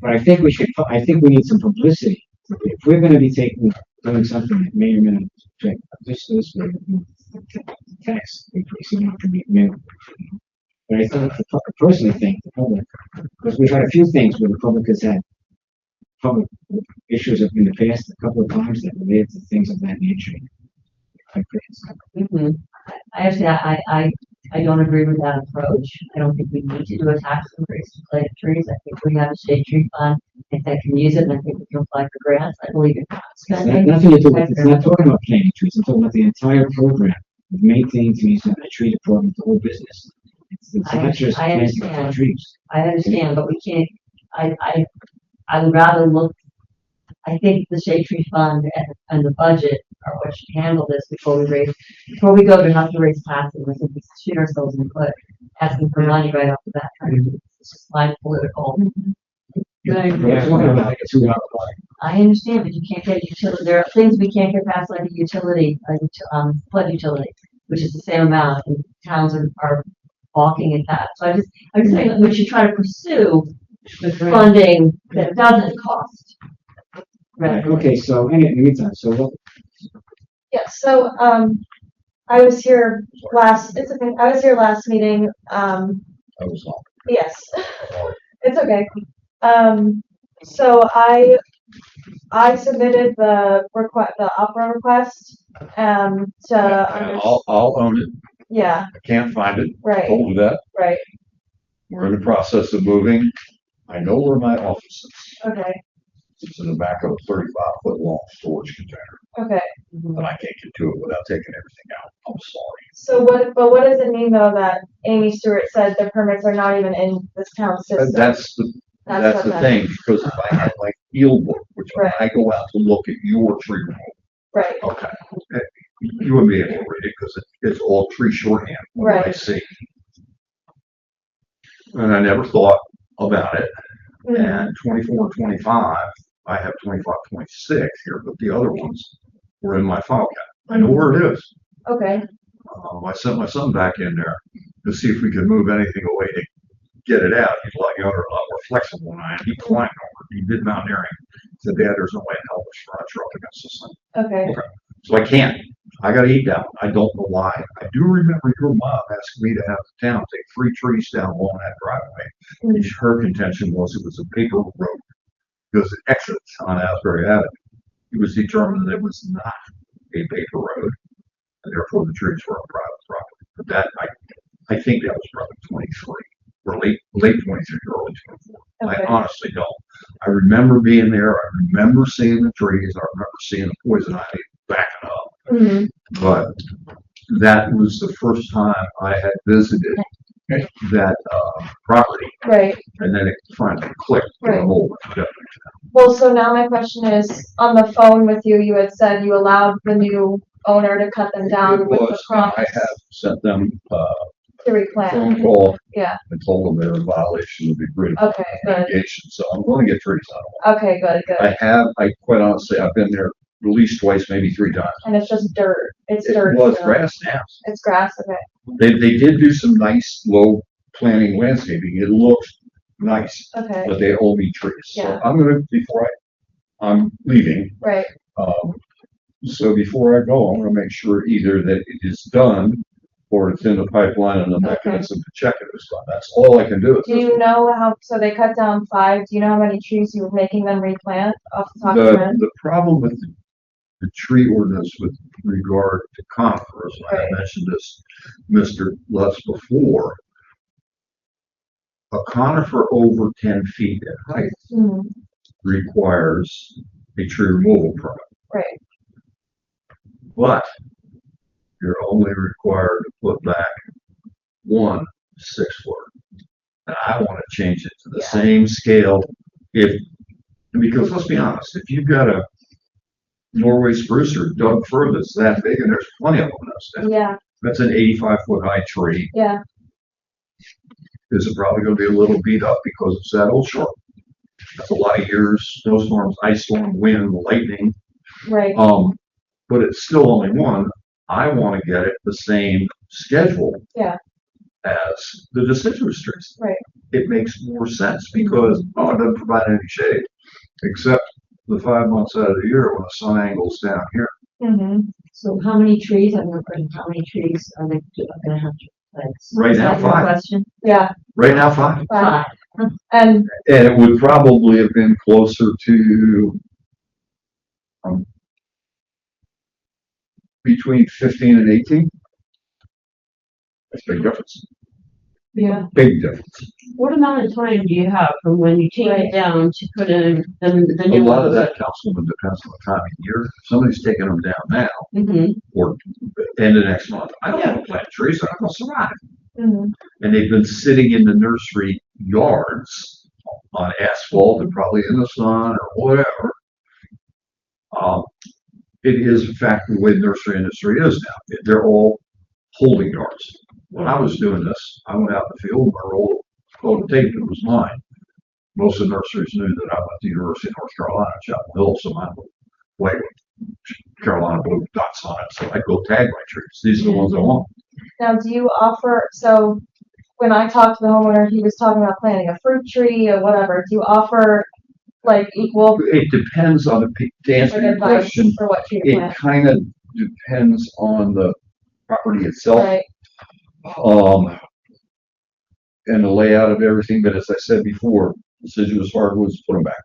But I think I think we need some publicity. If we're gonna be doing something that may or may not affect this way, tax increase, to be minimal. But I think, I personally think the public, because we've had a few things where the public has had public issues in the past, a couple of times that related to things of that nature. Mhm. I don't agree with that approach. I don't think we need to do a tax increase to plant trees. I think we have a state tree fund. I think I can use it and I think we can apply for grants. I believe in It's not, spending. nothing to do with, it's not talking about planting trees, I'm talking about the entire program of maintaining trees and a tree department, the whole business. It's not just I planting understand. trees. I understand, but we can't, I would rather look, I think the shade tree fund and the budget are what should handle this before we go to have to raise taxes. I think we shoot ourselves in the foot, asking for money right off the bat. It's just my political. Yeah, talking about like a $2 I understand, but you can't get utility, there are things we can't get past like a utility, flood utility, which is the same amount, and towns are balking at that. So I'm just saying that we should try to pursue funding that doesn't cost. Right, okay, so, in the meantime, so what, Yeah, so, I was here it's okay, I was here last meeting, I was on. yes, it's okay. So I submitted the opera request, I'll own it. yeah, I can't find it. right, Told you that. right, We're in the process of moving. I know where my office is. okay, It's in the back of a 35-foot long storage container, okay. but I can't get to it without taking everything out. I'm sorry. So what does it mean though that Amy Stewart said the permits are not even in this town system? That's what the that- thing, because if I had my field book, which when Right. I go out to look at your tree removal, Right, okay, you wouldn't be able to read it because it's all tree shorthand, what I Right. see. And I never thought about it. mhm, And 24, 25, I have 25, 26 here, but the other ones were in my file cabinet. I know where it is. okay, I sent my son back in there to see if we could move anything away to get it out. He's a lot younger, a lot more flexible than I am. He climbed over. He did mountaineering. He said, Dad, there's no way in hell this furniture up against this thing. okay, So I can't. I gotta eat that one. I don't know why. I do remember your mom asking me to have the town take 3 trees down along that driveway. And her contention was it was a paper road because it exits on Asbury Avenue. It was determined that it was not a paper road, and therefore the trees were on private property. But that, I think that was probably 23, or late 23, early 24. Okay. I honestly don't. I remember being there. I remember seeing the trees. I remember seeing the poison ivy backing up. mhm, But that was the first time I had visited that property, right. and then it finally clicked. Right. Oh, yeah. Well, so now my question is, on the phone with you, you had said you allowed the new owner to cut them down It with the was, and I promise have sent them to replant. phone call Yeah, and told them they're in violation of the agreement okay, good, mitigation, so I'm going to get trees out of okay, good, it. good. I quite honestly, I've been there at least twice, maybe 3 times. And it's just dirt, it's It dirt. was still. grass now. It's grass, okay, They did do some nice low planting landscaping. It looked nice, okay, but they owe me trees. So Yeah. I'm gonna, before I'm leaving, right, so before I go, I'm gonna make sure either that it is done or it's in the pipeline and the mechanism to check it is done. That's all I can do. at do this you know how, so they cut down 5, do you know how many trees you were making them replant off the top of your head? The problem with the tree ordinance with regard to conifers. I Right. mentioned this, Mr. Lutz, before. A conifer over 10 feet in height Mhm. requires a tree removal permit, Right, but you're only required to put back one 6-foot. And I want to change it to the Yeah. same scale because let's be honest, if you've got a Norway spruce or Doug fir that's that big, and there's plenty of them in those things, yeah, that's an 85-foot high tree. yeah, Is it probably going to be a little beat up because it's that old short? That's a lot of years, snowstorms, ice storm, wind, lightning. right, But it's still only one. I want to get it the same schedule Yeah. as the deciduous trees. Right. It makes more sense because, it doesn't provide any shade, except the 5 months out of the year when the sun angles down here. hmm So how many trees, I'm wondering, how many trees are they gonna have to plant? Right Is now, that your 5. question? yeah, Right now, 5. fine. Five. And, And it would probably have been closer to between 15 and 18. That's a big difference. yeah, Big difference. What amount of time do you have from when you take Right. it down to put in the A new lot of one? that, Councilwoman, depends on the time of year. If somebody's taking them down now Mm-hmm. or end of next month. I don't want to plant trees. I'm going to survive. mhm, And they've been sitting in the nursery yards on asphalt and probably in the sun or whatever. It is, in fact, the way the nursery industry is now. They're all holding yards. When I was doing this, I went out in the field and I rolled a tape that was mine. Most of the nurseries knew that I went to the University of North Carolina, Chapel Hill, so mine would white with Carolina blue dots on it. So I go tag my trees. These are the ones I want. now do you offer, so when I talked to the homeowner, he was talking about planting a fruit tree or whatever, do you offer like equal, It depends on to answer like your advice question, for what tree to it plant? kind of depends on the property itself. Right, And the layout of everything, but as I said before, deciduous hardwoods, put them back.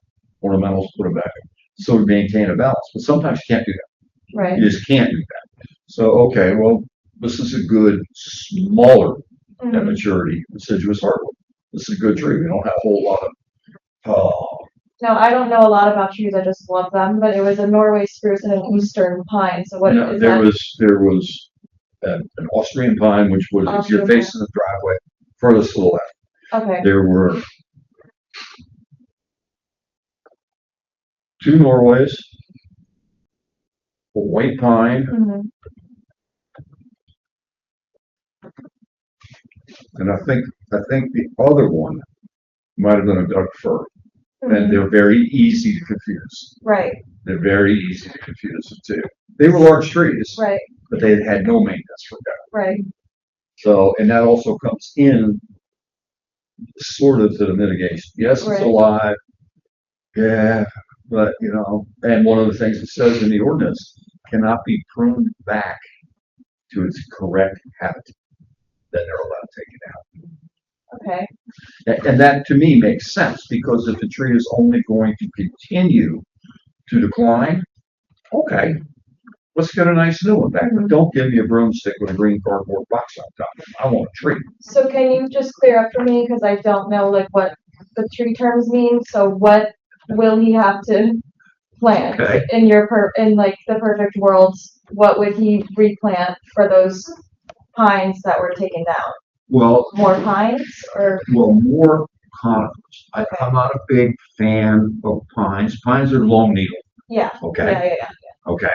Ornamentals, put them back. So to maintain a balance, but sometimes you can't do that. right, You just can't do that. So, okay, well, this is a good, smaller at mhm, maturity deciduous hardwood. This is a good tree. We don't have a whole lot of, now, I don't know a lot about trees, I just love them, but it was a Norway spruce and an eastern pine, so what no, is there that? was an Austrian pine, which was, if you're Austrian facing the driveway, furthest to the left. Okay, There were 2 Norways, a white pine, mhm, and I think the other one might have been a Doug fir. And mhm, they're very easy to confuse. right, They're very easy to confuse the two. They were large trees, right, but they had no maintenance for that. right, So, and that also comes in sort of to the mitigation. Yes, it's Right. alive. Yeah, but and one of the things it says in the ordinance cannot be pruned back to its correct habitat. Then they're allowed to take it out. okay, And that to me makes sense because if the tree is only going to continue to decline, okay, let's get a nice new one back. But don't give me a broomstick with a green cardboard box on top. I want a tree. so can you just clear up for me, cause I don't know like what the tree terms mean, so what will he have to plant? Okay. In like the perfect world, what would he replant for those pines that were taken down? Well, More pines or, more conifers. I'm not a big fan of pines. Pines are long needle. yeah, Okay. yeah, Okay.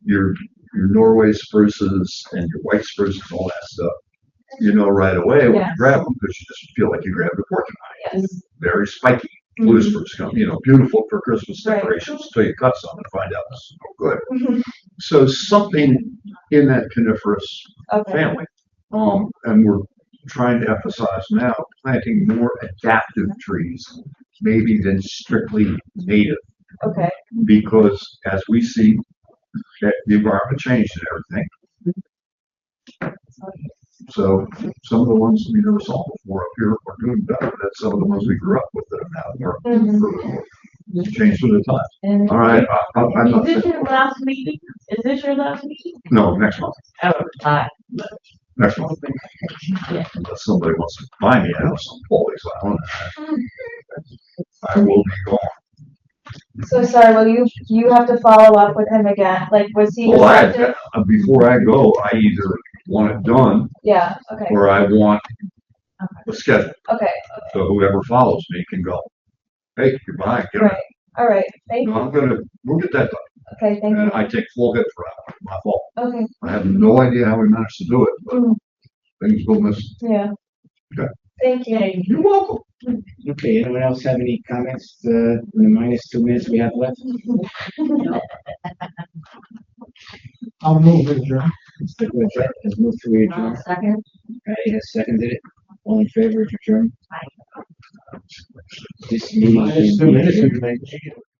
Your Norway spruces and your white spruces, all that stuff. You know right away when you Yes. grab them because you just feel like you grabbed a porcupine. yes. Very spiky. Blue Mhm. spruce come, beautiful for Christmas Right. decorations until you cut some and find out this is no good. Mhm. So something in that coniferous Okay, family. And we're trying to emphasize now planting more adaptive trees, maybe than strictly native, okay, because as we see that the environment changed and everything. So some of the ones we never saw before up here are doing better than some of the ones we grew up with that are now. Mhm. change for the time. And All right, I'm not, Is this your last meeting? Is this your last meeting? no, next month, Oh, next month. Unless somebody wants to buy me, I have some pulleys, I don't know. I will be gone. So sorry, will you have to follow up with him again? Like, was he Well, receptive? before I go, I either want it done Yeah, okay, or I want the schedule. okay, So whoever follows me can go, hey, you're behind, get it. right, all right, thank No, you, we'll get that done. okay, thank And you, I take full hit for that, my fault. okay, I have no idea how we managed to do it, but Mm. things go missing. yeah. Okay. Thank you. You're welcome. Okay, anyone else have any comments, in the minus 2 minutes we have left? I'll move it, John. Mr. Wojcik has moved to adjourn. second, Patty has seconded it. All in favor of adjourn? This meeting. Minus 2 minutes, we can make it.